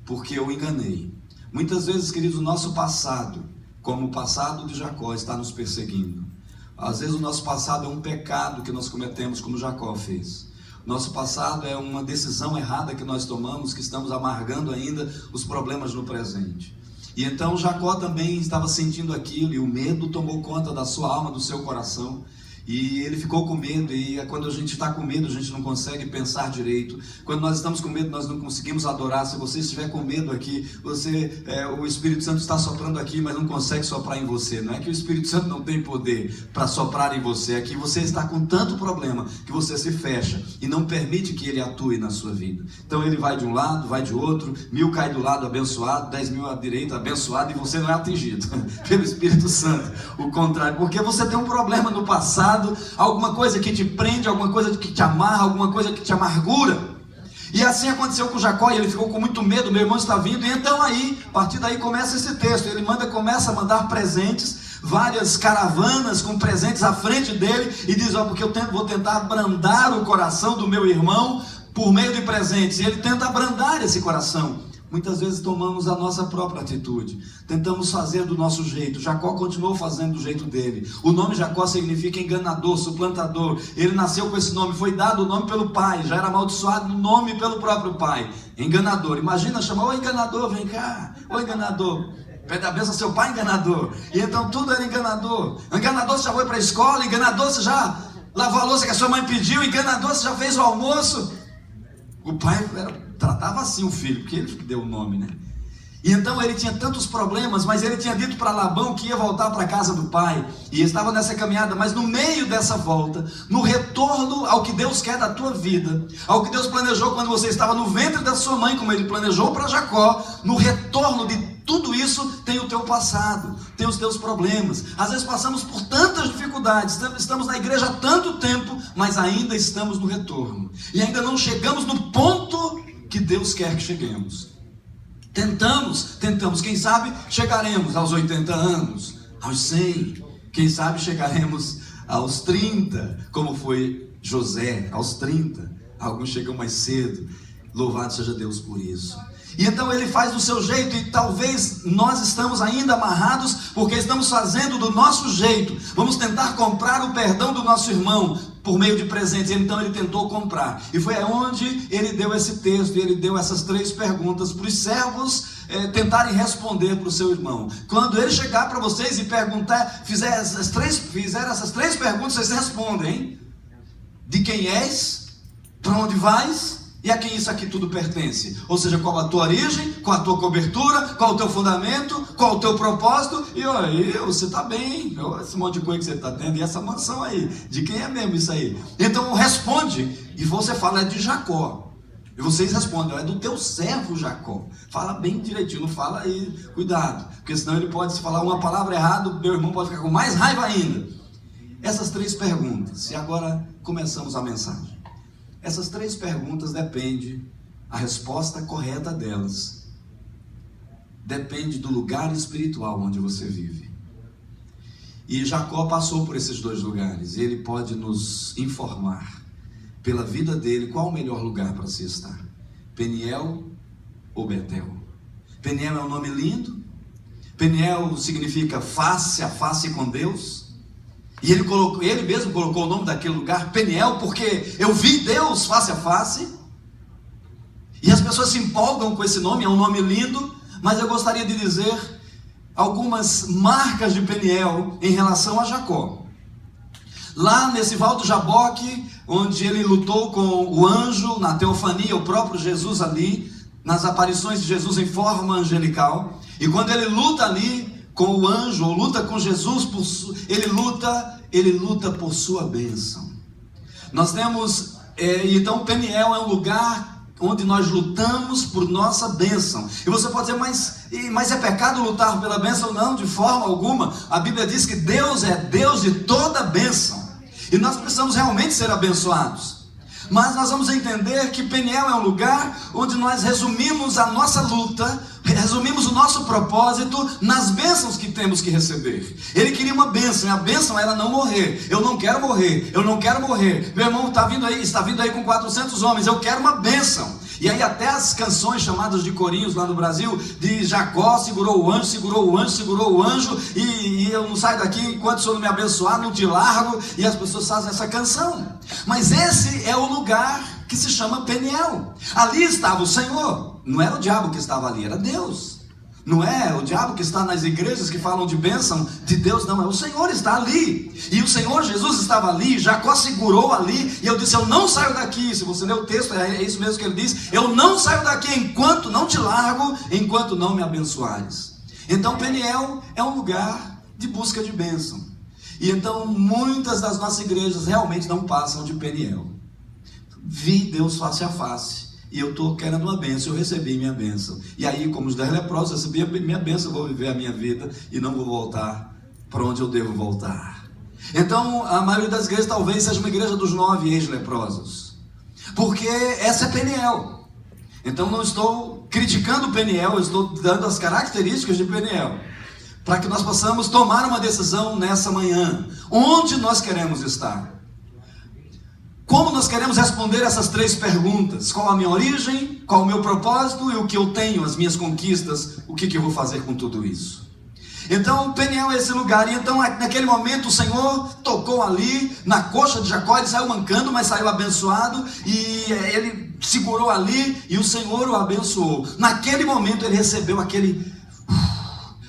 porque eu enganei. Muitas vezes, queridos, o nosso passado, como o passado de Jacó, está nos perseguindo. Às vezes o nosso passado é um pecado que nós cometemos, como Jacó fez. Nosso passado é uma decisão errada que nós tomamos, que estamos amargando ainda os problemas no presente. E então Jacó também estava sentindo aquilo, e o medo tomou conta da sua alma, do seu coração. E ele ficou com medo, e quando a gente está com medo, a gente não consegue pensar direito. Quando nós estamos com medo, nós não conseguimos adorar. Se você estiver com medo aqui, o Espírito Santo está soprando aqui, mas não consegue soprar em você. Não é que o Espírito Santo não tem poder para soprar em você, é que você está com tanto problema, que você se fecha e não permite que ele atue na sua vida. Então ele vai de um lado, vai de outro, 1000 cai do lado abençoado, 10.000 à direita abençoado, e você não é atingido pelo Espírito Santo. O contrário, porque você tem um problema no passado, alguma coisa que te prende, alguma coisa que te amarra, alguma coisa que te amargura. E assim aconteceu com Jacó, e ele ficou com muito medo. Meu irmão está vindo, e então aí, a partir daí começa esse texto. Ele começa a mandar presentes, várias caravanas com presentes à frente dele, e diz: porque eu vou tentar abrandar o coração do meu irmão por meio de presentes. E ele tenta abrandar esse coração. Muitas vezes tomamos a nossa própria atitude, tentamos fazer do nosso jeito. Jacó continuou fazendo do jeito dele. O nome Jacó significa enganador, suplantador. Ele nasceu com esse nome, foi dado o nome pelo pai, já era amaldiçoado no nome pelo próprio pai. Enganador. Imagina chamar: ô enganador, vem cá, ô enganador. Pede a bênção ao seu pai, enganador. E então tudo era enganador. Enganador, você já foi para a escola. Enganador, você já lavou a louça que a sua mãe pediu. Enganador, você já fez o almoço. O pai tratava assim o filho, porque ele deu o nome, né? E então ele tinha tantos problemas, mas ele tinha dito para Labão que ia voltar para a casa do pai, e estava nessa caminhada. Mas no meio dessa volta, no retorno ao que Deus quer da tua vida, ao que Deus planejou quando você estava no ventre da sua mãe, como ele planejou para Jacó, no retorno de tudo isso tem o teu passado, tem os teus problemas. Às vezes passamos por tantas dificuldades, estamos na igreja há tanto tempo, mas ainda estamos no retorno, e ainda não chegamos no ponto que Deus quer que cheguemos. Tentamos, quem sabe chegaremos aos 80 anos, aos 100, quem sabe chegaremos aos 30, como foi José, aos 30, alguns chegam mais cedo, louvado seja Deus por isso. E então ele faz do seu jeito, e talvez nós estamos ainda amarrados, porque estamos fazendo do nosso jeito. Vamos tentar comprar o perdão do nosso irmão por meio de presentes. Então ele tentou comprar, e foi onde ele deu esse texto, e ele deu essas 3 perguntas para os servos tentarem responder para o seu irmão. Quando ele chegar para vocês e perguntar, fizer essas três perguntas, vocês respondem, hein? De quem és, para onde vais, e a quem isso aqui tudo pertence. Ou seja, qual a tua origem, qual a tua cobertura, qual o teu fundamento, qual o teu propósito. E aí, você está bem, esse monte de coisa que você está tendo, e essa mansão aí, de quem é mesmo isso aí? Então responde, e você fala: é de Jacó. E vocês respondem: é do teu servo Jacó. Fala bem direitinho, não fala aí, cuidado, porque senão ele pode, se falar uma palavra errada, meu irmão pode ficar com mais raiva ainda. Essas 3 perguntas, e agora começamos a mensagem. Essas 3 perguntas a resposta correta delas depende do lugar espiritual onde você vive. E Jacó passou por esses 2 lugares, e ele pode nos informar, pela vida dele, qual o melhor lugar para se estar: Peniel ou Betel? Peniel é um nome lindo, Peniel significa face a face com Deus. E ele mesmo colocou o nome daquele lugar Peniel, porque eu vi Deus face a face. E as pessoas se empolgam com esse nome, é um nome lindo. Mas eu gostaria de dizer algumas marcas de Peniel em relação a Jacó. Lá nesse Val do Jaboque, onde ele lutou com o anjo, na teofania, o próprio Jesus ali, nas aparições de Jesus em forma angelical. E quando ele luta ali com o anjo, ou luta com Jesus, ele luta por sua bênção. Nós temos, então Peniel é um lugar onde nós lutamos por nossa bênção. E você pode dizer: mas é pecado lutar pela bênção? Não, de forma alguma. A Bíblia diz que Deus é Deus de toda bênção, e nós precisamos realmente ser abençoados. Mas nós vamos entender que Peniel é um lugar onde nós resumimos a nossa luta, resumimos o nosso propósito nas bênçãos que temos que receber. Ele queria uma bênção, e a bênção era não morrer. Eu não quero morrer, eu não quero morrer. Meu irmão está vindo aí com 400 homens, eu quero uma bênção. E aí até as canções chamadas de corinhos lá no Brasil, de Jacó segurou o anjo, segurou o anjo, segurou o anjo, e eu não saio daqui enquanto o Senhor não me abençoar, não te largo, e as pessoas fazem essa canção. Mas esse é o lugar que se chama Peniel. Ali estava o Senhor, não era o diabo que estava ali, era Deus. Não é o diabo que está nas igrejas que falam de bênção de Deus, não, é o Senhor está ali. E o Senhor Jesus estava ali, Jacó segurou ali, e eu disse, eu não saio daqui. Se você ler o texto, é isso mesmo que ele diz, eu não saio daqui enquanto não te largo, enquanto não me abençoares. Então Peniel é um lugar de busca de bênção. E então muitas das nossas igrejas realmente não passam de Peniel. Vi Deus face a face, e eu estou querendo uma bênção, eu recebi minha bênção. E aí, como os 10 leprosos, recebi a minha bênção, eu vou viver a minha vida e não vou voltar para onde eu devo voltar. Então, a maioria das igrejas talvez seja uma igreja dos 9 ex-leprosos, porque essa é Peniel. Então, não estou criticando Peniel, eu estou dando as características de Peniel, para que nós possamos tomar uma decisão nessa manhã. Onde nós queremos estar? Como nós queremos responder essas 3 perguntas? Qual a minha origem? Qual o meu propósito? E o que eu tenho, as minhas conquistas? O que eu vou fazer com tudo isso? Então, Peniel é esse lugar. E então, naquele momento, o Senhor tocou ali, na coxa de Jacó. Ele saiu mancando, mas saiu abençoado. E ele segurou ali, e o Senhor o abençoou. Naquele momento, ele recebeu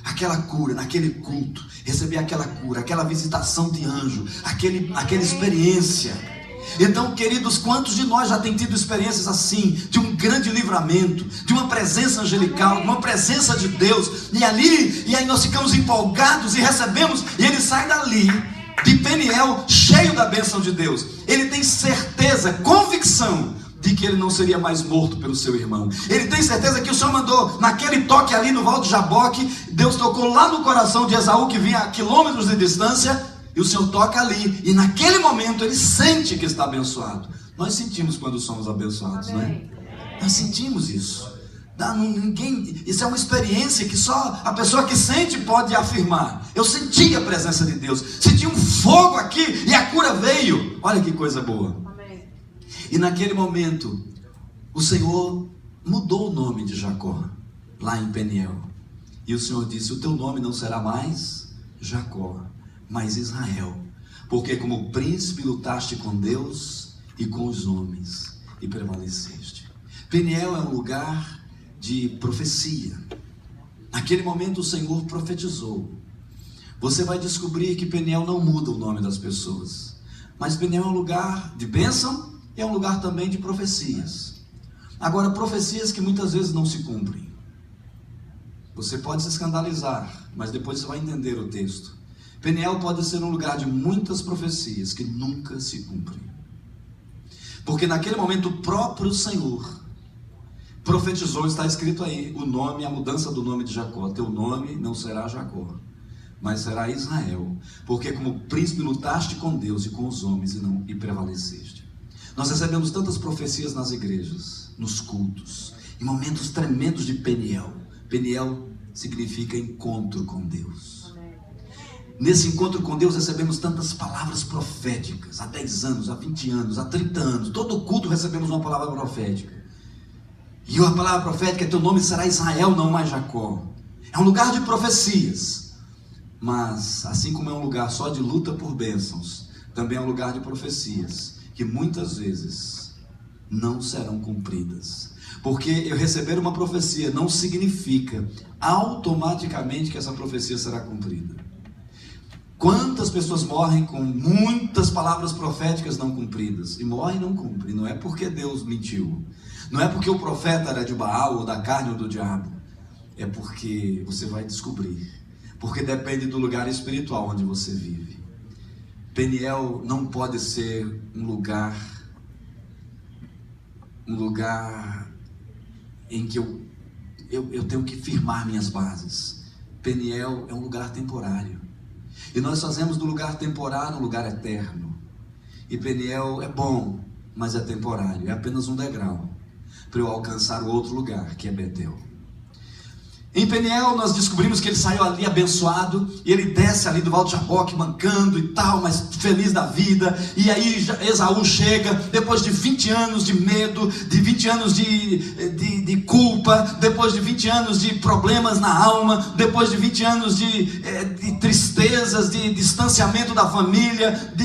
aquela cura, naquele culto. Recebeu aquela cura, aquela visitação de anjo, aquela experiência. Então, queridos, quantos de nós já tem tido experiências assim, de um grande livramento, de uma presença angelical, de uma presença de Deus, e aí nós ficamos empolgados e recebemos, e ele sai dali, de Peniel, cheio da bênção de Deus. Ele tem certeza, convicção, de que ele não seria mais morto pelo seu irmão. Ele tem certeza que o Senhor mandou, naquele toque ali no Val de Jaboque, Deus tocou lá no coração de Esaú, que vinha a quilômetros de distância, e o Senhor toca ali, e naquele momento ele sente que está abençoado. Nós sentimos quando somos abençoados, não é? Nós sentimos isso. Isso é uma experiência que só a pessoa que sente pode afirmar. Eu senti a presença de Deus, senti um fogo aqui, e a cura veio. Olha que coisa boa. E naquele momento, o Senhor mudou o nome de Jacó, lá em Peniel. E o Senhor disse, o teu nome não será mais Jacó, mas Israel, porque como príncipe lutaste com Deus e com os homens, e prevaleceste. Peniel é um lugar de profecia. Naquele momento o Senhor profetizou. Você vai descobrir que Peniel não muda o nome das pessoas, mas Peniel é um lugar de bênção, e é um lugar também de profecias. Agora, profecias que muitas vezes não se cumprem. Você pode se escandalizar, mas depois você vai entender o texto. Peniel pode ser um lugar de muitas profecias que nunca se cumprem, porque naquele momento o próprio Senhor profetizou, está escrito aí, o nome, a mudança do nome de Jacó. Teu nome não será Jacó, mas será Israel, porque como príncipe lutaste com Deus e com os homens e prevaleceste. Nós recebemos tantas profecias nas igrejas, nos cultos, em momentos tremendos de Peniel. Peniel significa encontro com Deus. Nesse encontro com Deus recebemos tantas palavras proféticas, há 10 anos, há 20 anos, há 30 anos, todo culto recebemos uma palavra profética. E a palavra profética é, teu nome será Israel, não mais Jacó. É um lugar de profecias, mas assim como é um lugar só de luta por bênçãos, também é um lugar de profecias, que muitas vezes não serão cumpridas. Porque eu receber uma profecia não significa automaticamente que essa profecia será cumprida. Quantas pessoas morrem com muitas palavras proféticas não cumpridas? E morrem e não cumprem. Não é porque Deus mentiu, não é porque o profeta era de Baal ou da carne ou do diabo. É porque você vai descobrir. Porque depende do lugar espiritual onde você vive. Peniel não pode ser um lugar em que eu tenho que firmar minhas bases. Peniel é um lugar temporário. E nós fazemos do lugar temporário um lugar eterno. E Peniel é bom, mas é temporário. É apenas um degrau para eu alcançar o outro lugar, que é Betel. Em Peniel nós descobrimos que ele saiu ali abençoado, e ele desce ali do Val de Jaboque mancando e tal, mas feliz da vida. E aí Esaú chega, depois de 20 anos de medo, de 20 anos de culpa, depois de 20 anos de problemas na alma, depois de 20 anos de tristezas, de distanciamento da família,